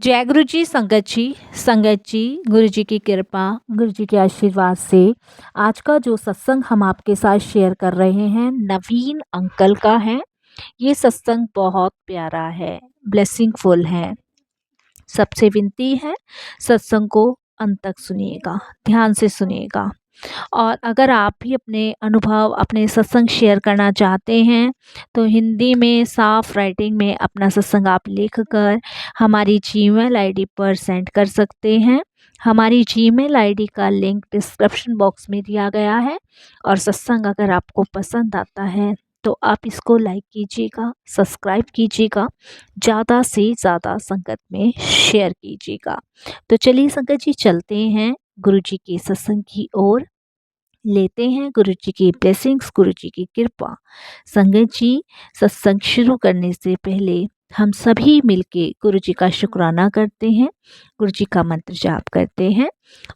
जय गुरु जी, संगत जी, गुरु जी की कृपा, गुरु जी के आशीर्वाद से आज का जो सत्संग हम आपके साथ शेयर कर रहे हैं नवीन अंकल का है। ये सत्संग बहुत प्यारा है, ब्लेसिंगफुल है। सबसे विनती है, सत्संग को अंत तक सुनिएगा, ध्यान से सुनिएगा। और अगर आप भी अपने अनुभव, अपने सत्संग शेयर करना चाहते हैं तो हिंदी में साफ राइटिंग में अपना सत्संग आप लिख कर हमारी जीमेल आईडी पर सेंड कर सकते हैं। हमारी जीमेल आईडी का लिंक डिस्क्रिप्शन बॉक्स में दिया गया है। और सत्संग अगर आपको पसंद आता है तो आप इसको लाइक कीजिएगा, सब्सक्राइब कीजिएगा, ज़्यादा से ज़्यादा संगत में शेयर कीजिएगा। तो चलिए संगत जी, चलते हैं गुरु जी के सत्संग की ओर, लेते हैं गुरु जी की ब्लेसिंग्स, गुरु जी की कृपा। संगत जी, सत्संग शुरू करने से पहले हम सभी मिलके गुरु जी का शुक्राना करते हैं, गुरु जी का मंत्र जाप करते हैं।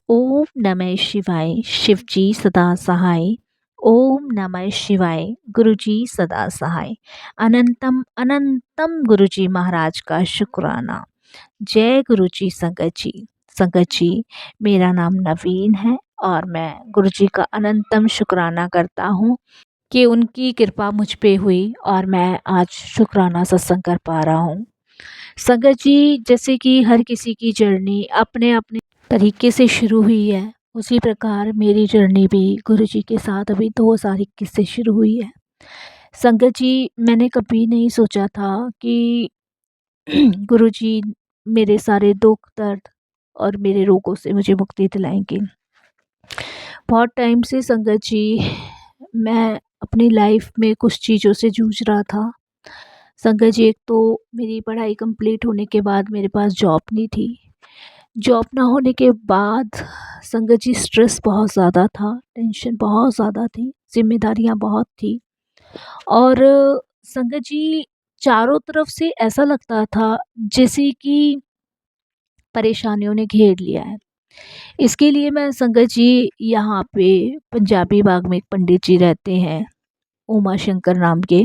ओम नमः शिवाय, शिव जी सदा सहाय। ओम नमः शिवाय, गुरु जी सदा सहाय। अनंतम अनंतम गुरु जी महाराज का शुक्राना। जय गुरु जी। संगत जी, मेरा नाम नवीन है और मैं गुरु जी का अनंतम शुक्राना करता हूँ कि उनकी कृपा मुझ पे हुई और मैं आज शुक्राना सत्संग कर पा रहा हूँ। संगत जी, जैसे कि हर किसी की जर्नी अपने अपने तरीके से शुरू हुई है, उसी प्रकार मेरी जर्नी भी गुरु जी के साथ अभी 2021 से शुरू हुई है। संगत जी, मैंने कभी नहीं सोचा था कि गुरु जी मेरे सारे दुख दर्द और मेरे रोगों से मुझे मुक्ति दिलाएंगे। बहुत टाइम से संगत जी मैं अपनी लाइफ में कुछ चीज़ों से जूझ रहा था। संगत जी, एक तो मेरी पढ़ाई कंप्लीट होने के बाद मेरे पास जॉब नहीं थी। जॉब ना होने के बाद संगत जी स्ट्रेस बहुत ज़्यादा था, टेंशन बहुत ज़्यादा थी, जिम्मेदारियां बहुत थी। और संगत जी, चारों तरफ से ऐसा लगता था जैसे कि परेशानियों ने घेर लिया है। इसके लिए मैं संगत जी यहाँ पे पंजाबी बाग में एक पंडित जी रहते हैं, उमा शंकर नाम के,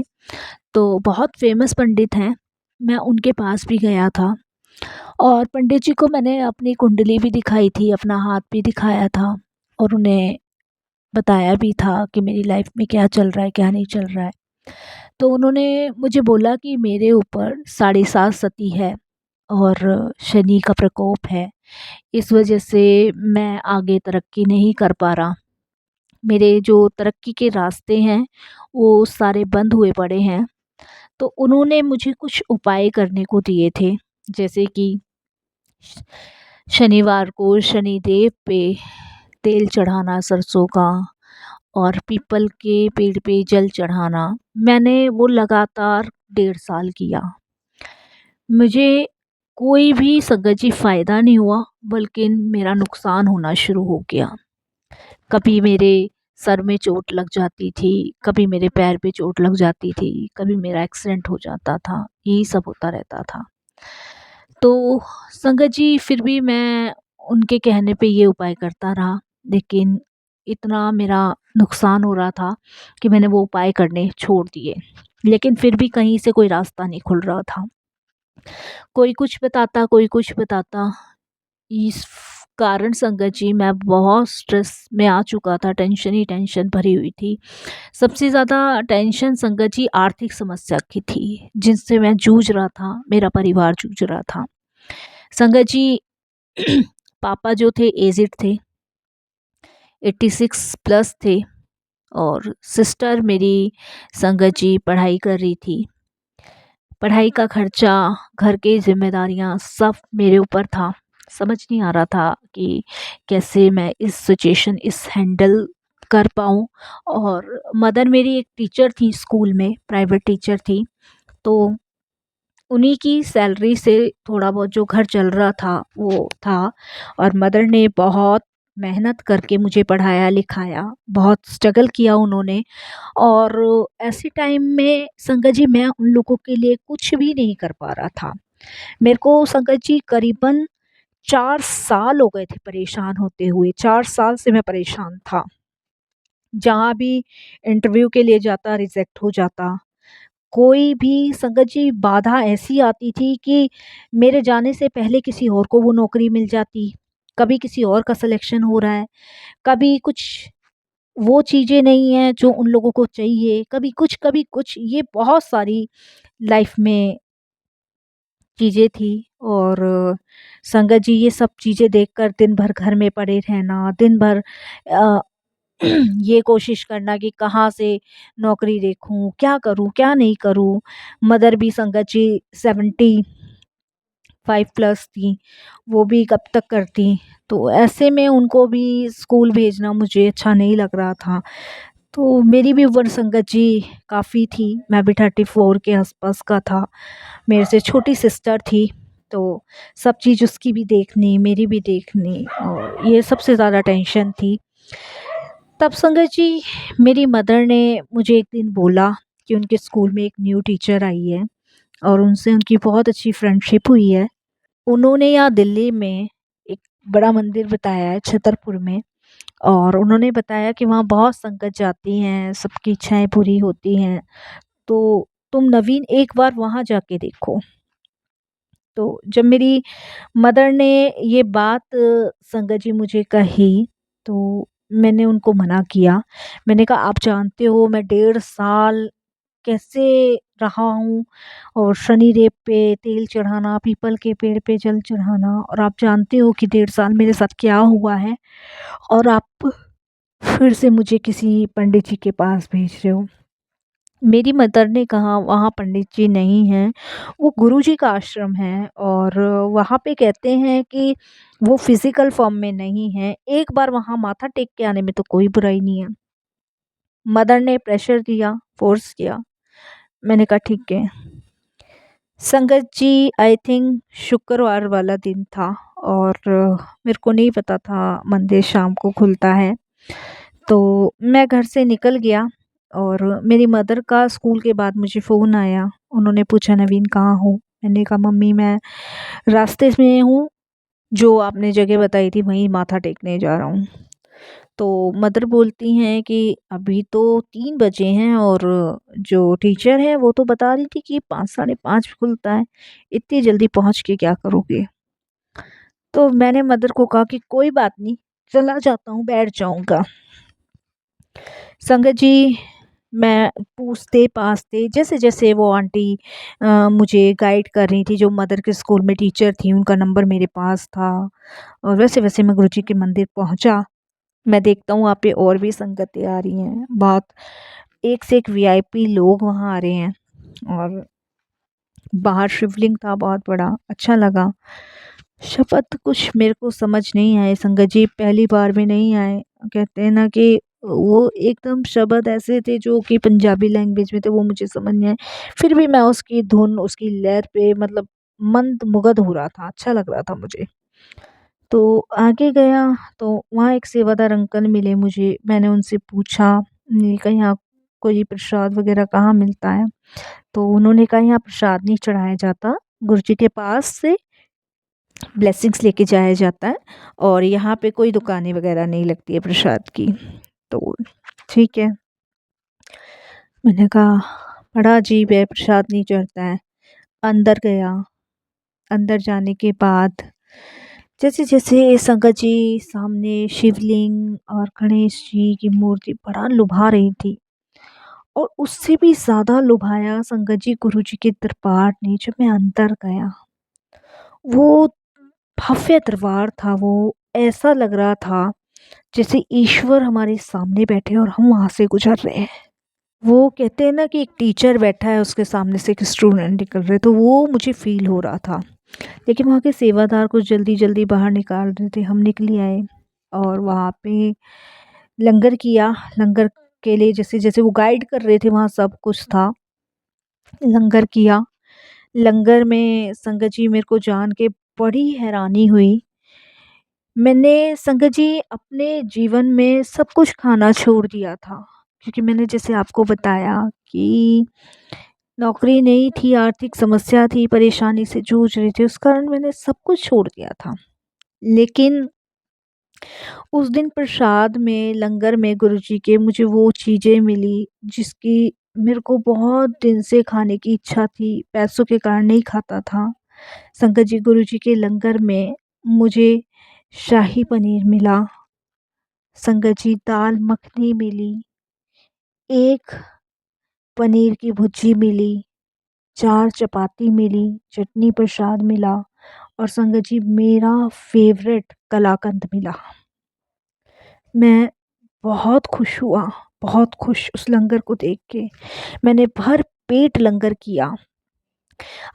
तो बहुत फेमस पंडित हैं। मैं उनके पास भी गया था और पंडित जी को मैंने अपनी कुंडली भी दिखाई थी, अपना हाथ भी दिखाया था और उन्हें बताया भी था कि मेरी लाइफ में क्या चल रहा है, क्या नहीं चल रहा है। तो उन्होंने मुझे बोला कि मेरे ऊपर 7.5 सती है और शनि का प्रकोप है। इस वजह से मैं आगे तरक्की नहीं कर पा रहा। मेरे जो तरक्की के रास्ते हैं वो सारे बंद हुए पड़े हैं। तो उन्होंने मुझे कुछ उपाय करने को दिए थे, जैसे कि शनिवार को शनिदेव पे तेल चढ़ाना सरसों का और पीपल के पेड़ पे जल चढ़ाना। मैंने वो लगातार 1.5 साल किया। मुझे कोई भी संगत जी फ़ायदा नहीं हुआ, बल्कि मेरा नुकसान होना शुरू हो गया। कभी मेरे सर में चोट लग जाती थी, कभी मेरे पैर पे चोट लग जाती थी, कभी मेरा एक्सीडेंट हो जाता था, यही सब होता रहता था। तो संगत जी, फिर भी मैं उनके कहने पे ये उपाय करता रहा, लेकिन इतना मेरा नुकसान हो रहा था कि मैंने वो उपाय करने छोड़ दिए। लेकिन फिर भी कहीं से कोई रास्ता नहीं खुल रहा था। कोई कुछ बताता, कोई कुछ बताता। इस कारण संगत जी मैं बहुत स्ट्रेस में आ चुका था, टेंशन ही टेंशन भरी हुई थी। सबसे ज़्यादा टेंशन संगत जी आर्थिक समस्या की थी, जिनसे मैं जूझ रहा था, मेरा परिवार जूझ रहा था। संगत जी पापा जो थे एजिड थे, 86 प्लस थे और सिस्टर मेरी संगत जी पढ़ाई कर रही थी। पढ़ाई का खर्चा, घर की जिम्मेदारियां सब मेरे ऊपर था। समझ नहीं आ रहा था कि कैसे मैं इस सिचुएशन इस हैंडल कर पाऊँ। और मदर मेरी एक टीचर थी, स्कूल में प्राइवेट टीचर थी, तो उन्हीं की सैलरी से थोड़ा बहुत जो घर चल रहा था वो था। और मदर ने बहुत मेहनत करके मुझे पढ़ाया लिखाया, बहुत स्ट्रगल किया उन्होंने। और ऐसे टाइम में संगत जी मैं उन लोगों के लिए कुछ भी नहीं कर पा रहा था। मेरे को संगत जी करीबन 4 साल हो गए थे परेशान होते हुए, 4 साल से मैं परेशान था। जहाँ भी इंटरव्यू के लिए जाता रिजेक्ट हो जाता, कोई भी संगत जी बाधा ऐसी आती थी कि मेरे जाने से पहले किसी और को वो नौकरी मिल जाती, कभी किसी और का सिलेक्शन हो रहा है, कभी कुछ वो चीज़ें नहीं हैं जो उन लोगों को चाहिए, कभी कुछ, ये बहुत सारी लाइफ में चीज़ें थी। और संगत जी ये सब चीज़ें देखकर दिन भर घर में पड़े रहना, दिन भर अ, ये कोशिश करना कि कहाँ से नौकरी देखूँ, क्या करूँ, क्या नहीं करूँ। मदर भी संगत जी 75 प्लस थी, वो भी कब तक करती। तो ऐसे में उनको भी स्कूल भेजना मुझे अच्छा नहीं लग रहा था। तो मेरी भी उम्र संगत जी काफ़ी थी, मैं भी 34 के आसपास का था। मेरे से छोटी सिस्टर थी, तो सब चीज़ उसकी भी देखनी, मेरी भी देखनी, और ये सबसे ज़्यादा टेंशन थी। तब संगत जी मेरी मदर ने मुझे एक दिन बोला कि उनके स्कूल में एक न्यू टीचर आई है और उनसे उनकी बहुत अच्छी फ्रेंडशिप हुई है। उन्होंने यहाँ दिल्ली में एक बड़ा मंदिर बताया है छतरपुर में, और उन्होंने बताया कि वहाँ बहुत संगत जाती हैं, सबकी इच्छाएँ पूरी होती हैं। तो तुम नवीन एक बार वहाँ जाके देखो। तो जब मेरी मदर ने ये बात संगत जी मुझे कही, तो मैंने उनको मना किया। मैंने कहा आप जानते हो मैं 1.5 साल कैसे रहा हूँ, और शनिदेव पे तेल चढ़ाना, पीपल के पेड़ पे जल चढ़ाना, और आप जानते हो कि 1.5 साल मेरे साथ क्या हुआ है, और आप फिर से मुझे किसी पंडित जी के पास भेज रहे हो। मेरी मदर ने कहा वहाँ पंडित जी नहीं हैं, वो गुरुजी का आश्रम है, और वहाँ पे कहते हैं कि वो फिज़िकल फॉर्म में नहीं है, एक बार वहाँ माथा टेक के आने में तो कोई बुराई नहीं है। मदर ने प्रेशर दिया, फ़ोर्स किया। मैंने कहा ठीक है। संगत जी आई थिंक शुक्रवार वाला दिन था, और मेरे को नहीं पता था मंदिर शाम को खुलता है। तो मैं घर से निकल गया, और मेरी मदर का स्कूल के बाद मुझे फ़ोन आया। उन्होंने पूछा नवीन कहाँ हो? मैंने कहा मम्मी मैं रास्ते में हूँ, जो आपने जगह बताई थी वहीं माथा टेकने जा रहा हूँ। तो मदर बोलती हैं कि अभी तो 3 बजे हैं, और जो टीचर है वो तो बता रही थी कि 5 साढ़े 5 खुलता है, इतनी जल्दी पहुँच के क्या करोगे? तो मैंने मदर को कहा कि कोई बात नहीं, चला जाता हूँ, बैठ जाऊँगा। संगत जी मैं पूछते-पाछते जैसे-जैसे वो आंटी मुझे गाइड कर रही थी, जो मदर के स्कूल में टीचर थी, उनका नंबर मेरे पास था, और वैसे-वैसे मैं गुरुजी के मंदिर पहुँचा। मैं देखता हूँ वहाँ पे और भी संगतें आ रही हैं, बहुत एक से एक वीआईपी लोग वहाँ आ रहे हैं, और बाहर शिवलिंग था बहुत बड़ा, अच्छा लगा। शब्द कुछ मेरे को समझ नहीं आए संगत जी, पहली बार में नहीं आए। कहते हैं ना कि वो एकदम शब्द ऐसे थे जो कि पंजाबी लैंग्वेज में थे, वो मुझे समझ नहीं आए। फिर भी मैं उसकी धुन, उसकी लहर पे मतलब मंत्रमुग्ध हो रहा था, अच्छा लग रहा था मुझे। तो आगे गया, तो वहाँ एक सेवादार अंकल मिले मुझे। मैंने उनसे पूछा, मैंने कहा यहाँ कोई प्रसाद वग़ैरह कहाँ मिलता है? तो उन्होंने कहा यहाँ प्रसाद नहीं चढ़ाया जाता, गुरुजी के पास से ब्लेसिंग्स लेके जाया जाता है, और यहाँ पे कोई दुकानें वग़ैरह नहीं लगती है प्रसाद की। तो ठीक है, मैंने कहा बड़ा अजीब है, प्रसाद नहीं चढ़ता है। अंदर गया, अंदर जाने के बाद जैसे-जैसे संगत जी सामने शिवलिंग और गणेश जी की मूर्ति बड़ा लुभा रही थी, और उससे भी ज़्यादा लुभाया संगत जी गुरुजी के दरबार ने जब मैं अंदर गया। वो भव्य दरबार था वो, ऐसा लग रहा था जैसे ईश्वर हमारे सामने बैठे और हम वहाँ से गुज़र रहे हैं। वो कहते हैं ना कि एक टीचर बैठा है, उसके सामने से एक स्टूडेंट निकल रहे, तो वो मुझे फ़ील हो रहा था। लेकिन वहाँ के सेवादार को जल्दी-जल्दी बाहर निकाल रहे थे, हम निकल ही आए, और वहाँ पे लंगर किया। लंगर के लिए जैसे-जैसे वो गाइड कर रहे थे वहाँ सब कुछ था। लंगर किया। लंगर में संगत जी मेरे को जान के बड़ी हैरानी हुई। मैंने संगत जी अपने जीवन में सब कुछ खाना छोड़ दिया था, क्योंकि मैंने जैसे आपको बताया कि नौकरी नहीं थी, आर्थिक समस्या थी, परेशानी से जूझ रही थी, उस कारण मैंने सब कुछ छोड़ दिया था। लेकिन उस दिन प्रसाद में, लंगर में गुरुजी के मुझे वो चीज़ें मिली जिसकी मेरे को बहुत दिन से खाने की इच्छा थी, पैसों के कारण नहीं खाता था। संगत जी, गुरुजी के लंगर में मुझे शाही पनीर मिला, संगत जी दाल मखनी मिली, एक पनीर की भुर्जी मिली, 4 चपाती मिली, चटनी प्रसाद मिला और संगत जी मेरा फ़ेवरेट कलाकंद मिला। मैं बहुत खुश हुआ, बहुत खुश उस लंगर को देख के। मैंने भर पेट लंगर किया।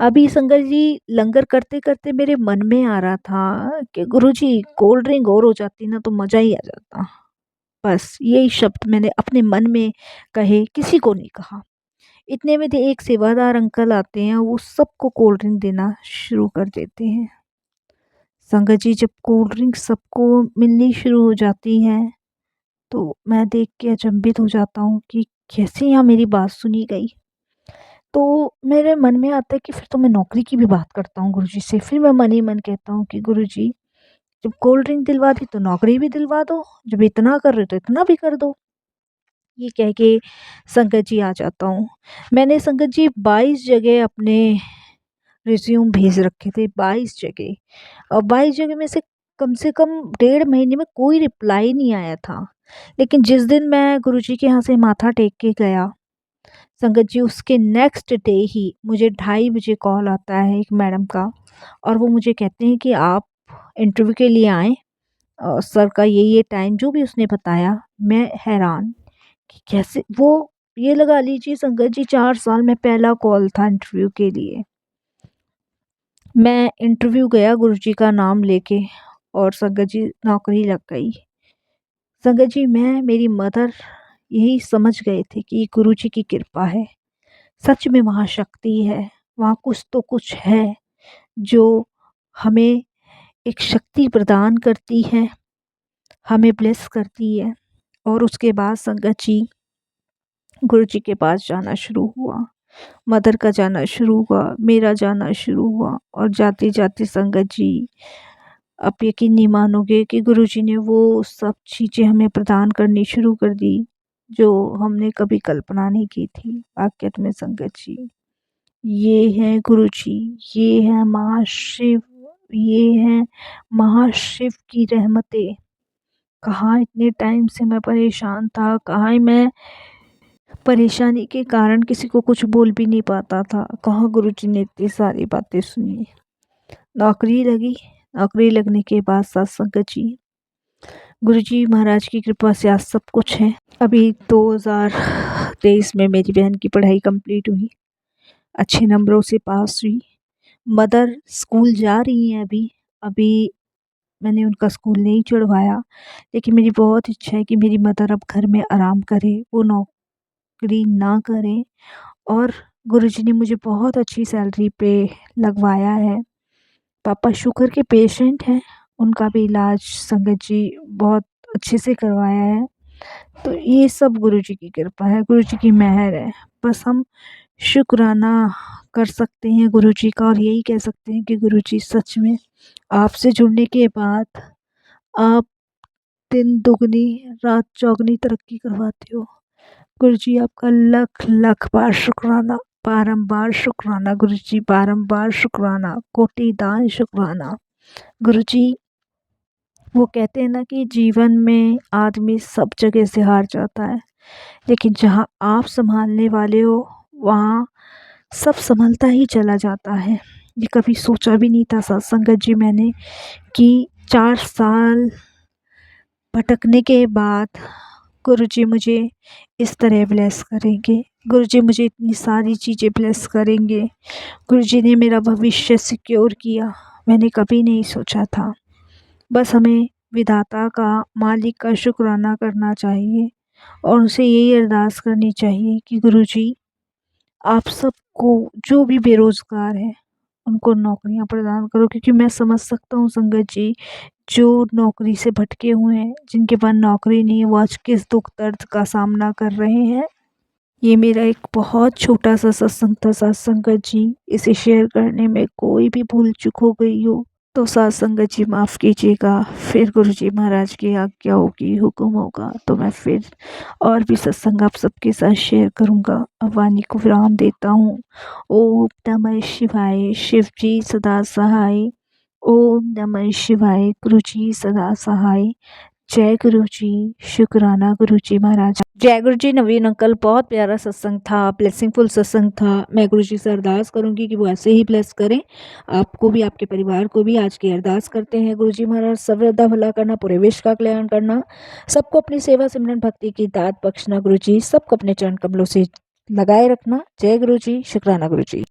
अभी संगत जी लंगर करते-करते मेरे मन में आ रहा था कि गुरुजी कोल्ड ड्रिंक और हो जाती ना तो मज़ा ही आ जाता। बस यही शब्द मैंने अपने मन में कहे, किसी को नहीं कहा। इतने में एक सेवादार अंकल आते हैं, वो सबको कोल्ड ड्रिंक देना शुरू कर देते हैं। संगत जी जब कोल्ड ड्रिंक सबको मिलनी शुरू हो जाती है, तो मैं देख के अचंभित हो जाता हूँ कि कैसे यहाँ मेरी बात सुनी गई। तो मेरे मन में आता है कि फिर तो मैं नौकरी की भी बात करता हूँ गुरुजी से। फिर मैं मन ही मन कहता हूँ कि गुरुजी जब कोल्ड ड्रिंक दिलवा दी तो नौकरी भी दिलवा दो, जब इतना कर रहे हो तो इतना भी कर दो। ये कह के संगत जी आ जाता हूँ। मैंने संगत जी 22 जगह अपने रिज़्यूम भेज रखे थे, 22 जगह और 22 जगह में से कम डेढ़ महीने में कोई रिप्लाई नहीं आया था। लेकिन जिस दिन मैं गुरुजी के यहाँ से माथा टेक के गया, संगत जी उसके नेक्स्ट डे ही मुझे 2:30 बजे कॉल आता है एक मैडम का और वो मुझे कहते हैं कि आप इंटरव्यू के लिए आएँ। सर का ये टाइम जो भी उसने बताया, मैं हैरान कि कैसे वो, ये लगा लीजिए संगत जी 4 साल में पहला कॉल था इंटरव्यू के लिए। मैं इंटरव्यू गया गुरुजी का नाम लेके और संगत जी नौकरी लग गई। संगत जी मेरी मदर यही समझ गए थे कि ये गुरुजी की कृपा है। सच में वहाँ शक्ति है, वहाँ कुछ तो कुछ है जो हमें एक शक्ति प्रदान करती है, हमें ब्लेस करती है। और उसके बाद संगत जी गुरुजी के पास जाना शुरू हुआ, मदर का जाना शुरू हुआ, मेरा जाना शुरू हुआ और जाते-जाते संगत जी आप यकीन नहीं मानोगे कि गुरुजी ने वो सब चीज़ें हमें प्रदान करनी शुरू कर दी, जो हमने कभी कल्पना नहीं की थी। वाक़ई में संगत जी, ये हैं गुरुजी, ये हैं महाशिव, ये हैं महाशिव की रहमतें। कहाँ इतने टाइम से मैं परेशान था, कहाँ ही मैं परेशानी के कारण किसी को कुछ बोल भी नहीं पाता था, कहाँ गुरुजी ने इतनी सारी बातें सुनी। नौकरी लगी, नौकरी लगने के बाद सत्संग जी, गुरुजी महाराज की कृपा से आज सब कुछ है। अभी 2023 में मेरी बहन की पढ़ाई कंप्लीट हुई, अच्छे नंबरों से पास हुई। मदर स्कूल जा रही हैं अभी, अभी मैंने उनका स्कूल नहीं छुड़वाया, लेकिन मेरी बहुत इच्छा है कि मेरी मदर अब घर में आराम करे, वो नौकरी ना करें। और गुरुजी ने मुझे बहुत अच्छी सैलरी पे लगवाया है। पापा शुगर के पेशेंट हैं, उनका भी इलाज संगत जी बहुत अच्छे से करवाया है। तो ये सब गुरुजी की कृपा है, गुरुजी की मेहर है। बस हम शुक्राना कर सकते हैं गुरुजी का और यही कह सकते हैं कि गुरुजी सच में आपसे जुड़ने के बाद आप दिन दुगनी रात चौगनी तरक्की करवाते हो। गुरुजी आपका लख लख बार शुक्राना, बारंबार शुक्राना गुरुजी, बारंबार शुक्राना, कोटि दान शुक्राना। गुरुजी, वो कहते हैं ना कि जीवन में आदमी सब जगह से हार जाता है, लेकिन जहाँ आप संभालने वाले हो वहाँ सब संभलता ही चला जाता है। ये कभी सोचा भी नहीं था सत्संगत जी मैंने कि 4 साल भटकने के बाद गुरुजी मुझे इस तरह ब्लेस करेंगे, गुरुजी मुझे इतनी सारी चीज़ें ब्लेस करेंगे, गुरुजी ने मेरा भविष्य सिक्योर किया, मैंने कभी नहीं सोचा था। बस हमें विधाता का, मालिक का शुक्राना करना चाहिए और उनसे यही अरदास करनी चाहिए कि गुरुजी आप सबको, जो भी बेरोज़गार हैं, उनको नौकरियां प्रदान करो। क्योंकि मैं समझ सकता हूँ संगत जी, जो नौकरी से भटके हुए हैं, जिनके पास नौकरी नहीं है, वो आज किस दुख दर्द का सामना कर रहे हैं। ये मेरा एक बहुत छोटा सा सत्संग था सत्संगत जी, इसे शेयर करने में कोई भी भूल चूक हो गई हो तो साध संगत जी माफ़ कीजिएगा, फिर गुरुजी महाराज की आज्ञा होगी, हुक्म होगा तो मैं फिर और भी सत्संग आप सबके साथ शेयर करूँगा। अब वाणी को विराम देता हूँ। ओम नमः शिवाय, शिव जी सदा सहाय। ओम नमः शिवाय, गुरु जी सदा सहाय। जय गुरु जी, शुक्राना गुरु जी महाराज। जय गुरु जी। नवीन अंकल, बहुत प्यारा सत्संग था, ब्लेसिंगफुल सत्संग था। मैं गुरु जी से अरदास करूंगी कि वो ऐसे ही ब्लेस करें आपको भी, आपके परिवार को भी। आज की अरदास करते हैं गुरु जी महाराज, सर्वदा भला करना, पूरे विश्व का कल्याण करना, सबको अपनी सेवा सिमरन भक्ति की दात बख्शना गुरु जी, सबको अपने चरण कमलों से लगाए रखना। जय गुरु जी, शुक्राना गुरु जी।